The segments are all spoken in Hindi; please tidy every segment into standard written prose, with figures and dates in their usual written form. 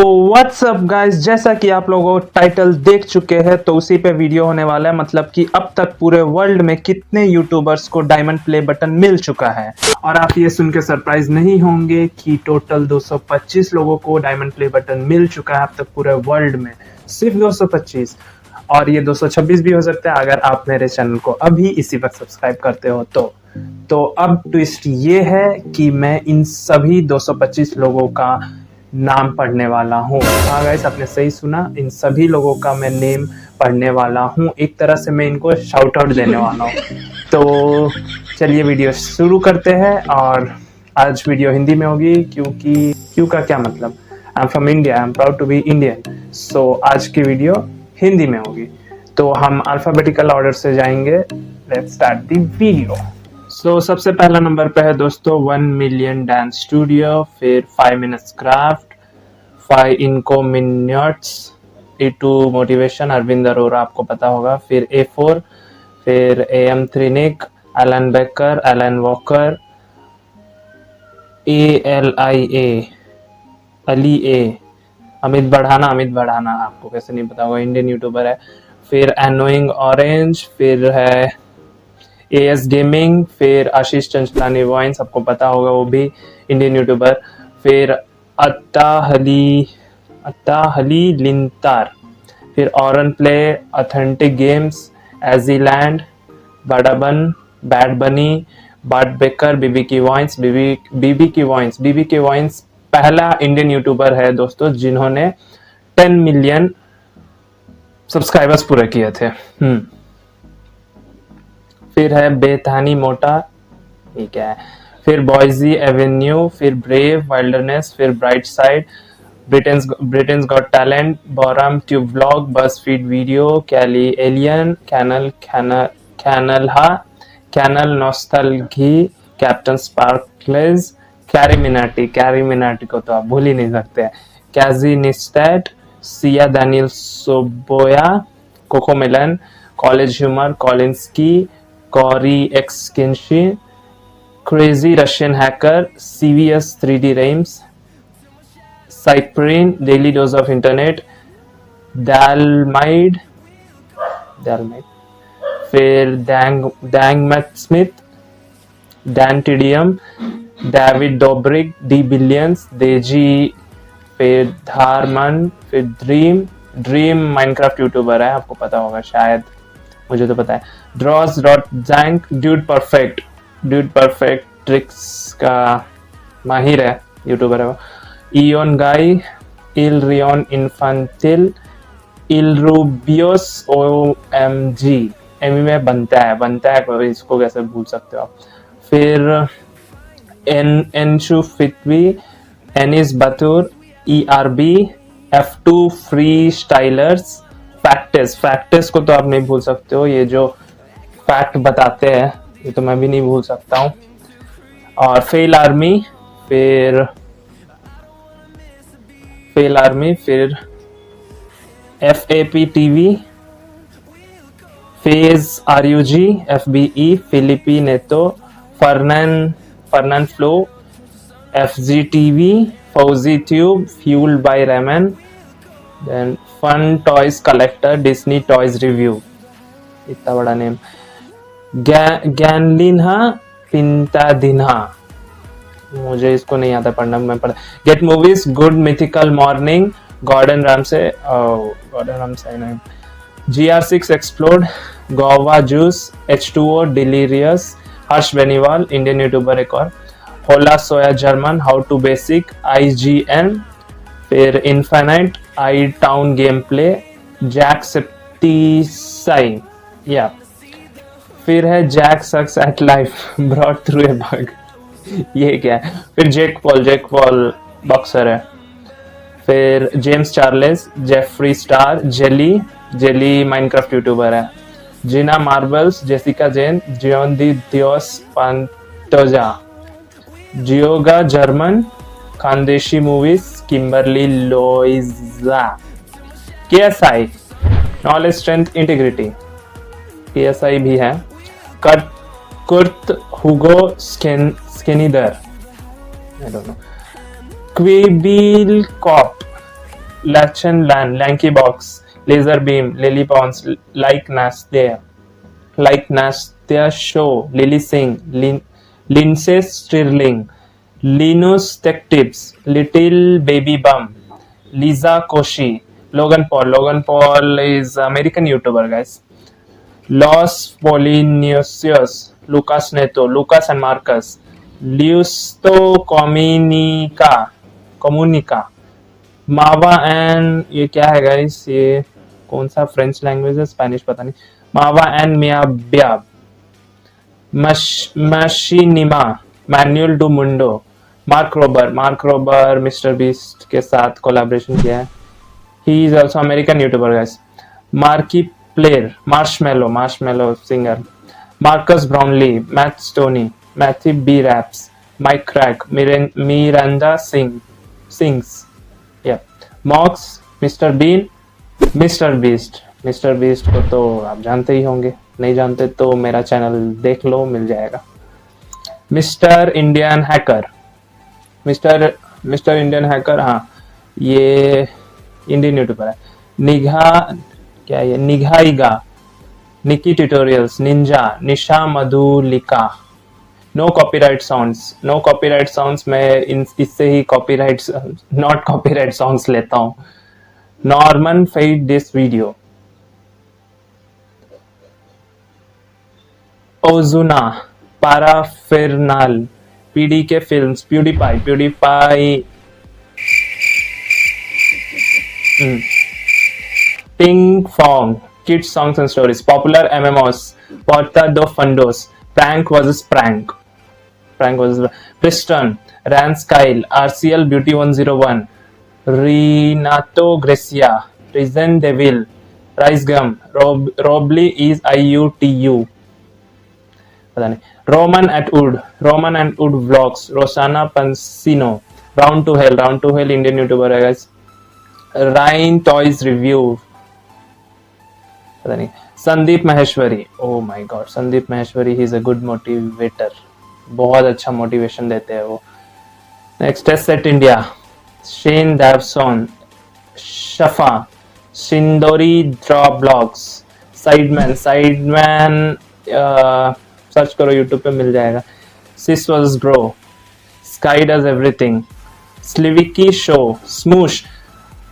व्हाट्स अप गाइस, जैसा कि आप लोगों टाइटल देख चुके हैं तो उसी पे वीडियो होने वाला है। मतलब कि अब तक पूरे वर्ल्ड में कितने यूट्यूबर्स को डायमंड प्ले बटन मिल चुका है। और आप ये सुन के सरप्राइज नहीं होंगे कि टोटल 225 लोगों को डायमंड प्ले बटन मिल चुका है अब तक पूरे वर्ल्ड में, सिर्फ 225। और ये 226 भी हो सकता है अगर आप मेरे चैनल को अभी इसी वक्त सब्सक्राइब करते हो तो अब ट्विस्ट ये है कि मैं इन सभी 225 लोगों का नाम पढ़ने वाला हूँ। हाँ गाइस, आपने सही सुना, इन सभी लोगों का मैं नेम पढ़ने वाला हूँ। एक तरह से मैं इनको शाउट आउट देने वाला हूँ। तो चलिए वीडियो शुरू करते हैं। और आज वीडियो हिंदी में होगी क्योंकि क्यों का क्या मतलब, I am from India, I am proud to be Indian. So आज की वीडियो हिंदी में होगी। तो हम अल्फाबेटिकल ऑर्डर से जाएंगे। Let's start the video. सबसे पहला नंबर पे है दोस्तों 1 मिलियन डांस स्टूडियो, फिर 5 मिनट्स क्राफ्ट, 5 इनको minutes, E2 motivation Arvind Arora, आपको पता होगा, फिर A4, फिर AM थ्रिनिक, Alan Baker, Alan Walker, ALIA Ali A, Amit Bhadana आपको कैसे नहीं पता होगा, इंडियन यूट्यूबर है। फिर एनोइंग ऑरेंज, फिर है AS गेमिंग, फिर आशीष चंचलानी वाइन, सबको पता होगा, वो भी इंडियन यूट्यूबर। फिर अट्टाहली लिंतार, फिर ऑरन प्ले, ऑथेंटिक गेम्स, एजीलैंड, बडाबन, बैड बनी, बाट बेकर, बीबी की वाइन्स पहला इंडियन यूट्यूबर है दोस्तों जिन्होंने 10 मिलियन सब्सक्राइबर्स पूरे किए थे। फिर है बेथानी मोटा, ये क्या है, फिर बॉयजी एवेन्यू, फिर ब्रेव वाइल्डरनेस, फिर bright side, Britain's got talent, बोरम ट्यूब व्लॉग, बस फीड वीडियो, कैली एलियन, कैनल नॉस्टैल्जी, कैप्टन स्पार्कलेज, कैरी मिनाटी को तो आप भूल ही नहीं सकते, कैजी निस्टेट, सिया डैनियल सोबोया, कोकोमेलन, कॉलेज ह्यूमर, कॉलिंस्की, कॉरी एक्स किंशी, crazy Russian hacker, CVS 3D रेम्स, साइप्रिन, डेली डोज ऑफ इंटरनेट, डैलमाइड, फिर डैंगमैथ स्मिथ, डैन टीडियम, डेविड डोब्रिक, डी बिलियंस, देजी, फिर धारमन, फिर ड्रीम माइनक्राफ्ट यूट्यूबर है, आपको पता होगा शायद, मुझे तो पता है, ड्रॉस डॉट जैंक, ड्यूड परफेक्ट ट्रिक्स का माहिर है, यूट्यूबर है वो, इयोन गाई, इल रियोन इन्फांटिल, इल रूबियोस OMG, एमी में बनता है, इसको कैसे भूल सकते हो आप। फिर एनशु फिटवी, एनिस बतूर, ERB, F2 फ्री स्टाइलर्स, फैक्टेस को तो आप नहीं भूल सकते हो, ये जो फैक्ट बताते हैं ये तो मैं भी नहीं भूल सकता हूँ। और फेल आर्मी, फिर FAP TV, FaZe RUG, FBE, Felipe Neto, Fernanfloo, FG TV, Fauji tube, Fueled By Ramen, then Fun Toys Collector, Disney Toys Review, इतना बड़ा नेम, गैनलिन्हा पिंटादिन्हा, मुझे इसको नहीं आता पढ़ना, मैं पढ़ा, get movies, good mythical morning, Gordon Ramsay नहीं, GR6 एक्सप्लोड, Goa juice, H2O delirious, Harsh Beniwal, Indian YouTuber एक और, होला सोया German, how to basic, IGN, फिर इन्फाइनाइट, आई टाउन गेम प्ले, जैक सेप्टिसाई, या फिर है Jack sucks at life brought through a bug, ये क्या है, फिर जेक पॉल बॉक्सर है, फिर जेम्स चार्लेस, जेफरी स्टार, जेली माइनक्राफ्ट यूट्यूबर है, जिना मार्बल्स, जेसिका जेन, जियोन दी दियोस पांटोजा, जियोगा जर्मन, Khandeshi movies, Kimberly Loaiza, KSI knowledge strength integrity, KSI भी है, कुर्त हुगो स्केनिदर, I don't know, क्विबिल कॉप, Lachen Lan, Lanky Box, Laser Beam, Lily Pons, Like Nastia Show, Lily Singh, Lindsay Stirling, Linus Tech Tips, Little Baby Bum, Lisa Koshy, Logan Paul. Logan Paul is American YouTuber, guys. Los Polinesios, Lucas Neto, Lucas and Marcus, Liusto Comunica, मावा एंड ये क्या है गाइस, ये कौन सा फ्रेंच लैंग्वेज है, स्पेनिश पता नहीं. मावा एंड मिया ब्याब, मशीनिमा, मैनुअल डू मुंडो, मार्क रोबर मिस्टर बीस्ट के साथ कोलैबोरेशन किया है. He is also American YouTuber guys. मार्की player, Marshmello singer, Marques Brownlee, Matt Stonie, मैथी बी रैप्स, माइक क्रैक, मिरांडा सिंग्स, मॉक्स, मिस्टर बीन, मिस्टर बीस्ट को तो आप जानते ही होंगे, नहीं जानते तो मेरा चैनल देख लो, मिल जाएगा. मिस्टर इंडियन हैकर, हाँ ये इंडियन यूट्यूबर है. निघाईगा, निकी tutorials, ninja, Nisha Madhulika. No copyright sounds, मैं इससे ही नॉट कॉपीराइट सॉन्ग्स लेता हूँ. नॉर्मन फेड दिस वीडियो. ओजुना, पाराफिरनाल, पीडी के films, PewDiePie, ping pong, kids songs and stories, popular MMOs, Porta do Fundos, prank versus prank, Preston, Ranskyle, RCL Beauty 101, Renato Grecia, Reason Devil, Rice Gum, Robley is IUTU, पता नहीं. Roman at Wood Vlogs, Rosana Pansino, Round to Hell Indian YouTuber है guys. Ryan Toys Review, पता नहीं. Sandeep Maheshwari, oh my god, Sandeep Maheshwari, he is a good motivator, बहुत अच्छा मोटिवेशन देते हैं वो. नेक्स्ट है सेट इंडिया, शेन डेवसन, शफा, सिंदोरी ड्रॉ ब्लॉग्स, साइडमैन, सर्च करो यूट्यूब पे मिल जाएगा. Sis versus bro, Sky does everything, Slivki show,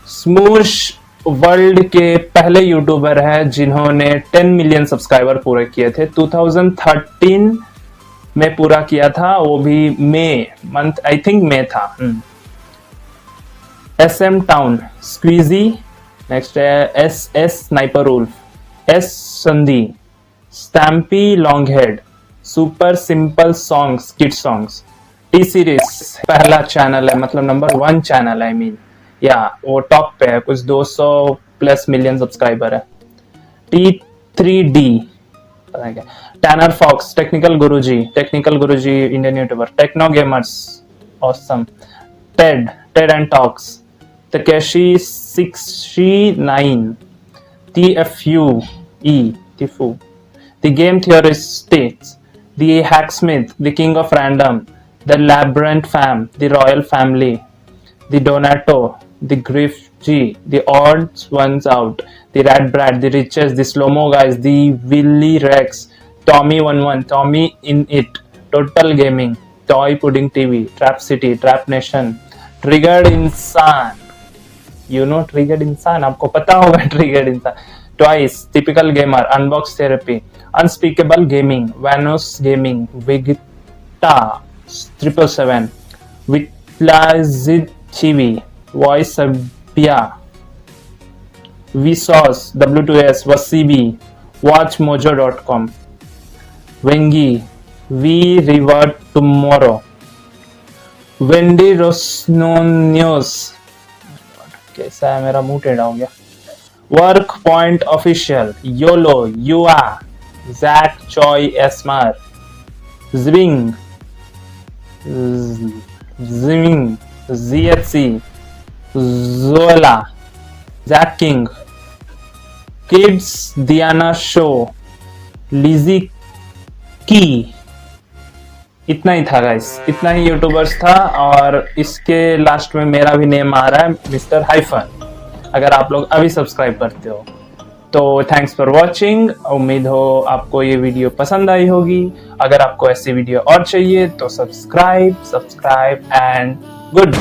Smosh world के पहले यूट्यूबर है जिन्होंने 10 मिलियन सब्सक्राइबर पूरे किए थे. 2013 में पूरा किया था, वो भी आई थिंक मे था. SM town, Squeezie. नेक्स्ट है SS स्नाइपर उल्फ, S संधी, Stampy long head, super simple songs, kid songs. T series पहला चैनल है, मतलब नंबर 1 चैनल है, I mean, या वो टॉप पे है, कुछ 200 प्लस मिलियन सब्सक्राइबर है. T3D, पता है क्या. Tanner Fox, Technical Guruji Indian YouTuber. Techno Gamerz, awesome. TED and talks, Takeshi 69, TFU, The Game Theorists, The Hacksmith, The King of Random, The Labyrinth Fam, The Royal Family, The Donato, The Griff G, The Odds Ones Out, The Rat Brat, The Riches, The Slow-Mo Guys, The Willy Rex, Tommy11, Tommy in It, Total Gaming, Toy Pudding TV, Trap City, Trap Nation, Triggered Insan, Triggered Insan, आपको पता होगा Triggered Insan. Twice, Typical Gamer, Unbox Therapy, Unspeakable Gaming, Vanos Gaming, Vegeta 777, Vitlazid Chivi, Voice Sabia, Vsauce, W2S, Wasibi, WatchMojo.com, Wengi, We Revert Tomorrow, Wendy Rosnonios, कैसा है, मेरा मुंह टेढ़ा हो गया. वर्क पॉइंट ऑफिशियल, योलो, युआ, जैक चॉय एस्मार, Zwing, ZHC, Zola, Zack King, Kids, Diana Show, Lizzy की. इतना ही था गाइस, इतना ही यूट्यूबर्स था. और इसके लास्ट में मेरा भी नेम आ रहा है, MrHyphen. अगर आप लोग अभी सब्सक्राइब करते हो। तो थैंक्स फॉर वॉचिंग। उम्मीद हो आपको ये वीडियो पसंद आई होगी। अगर आपको ऐसी वीडियो और चाहिए तो सब्सक्राइब एंड गुड।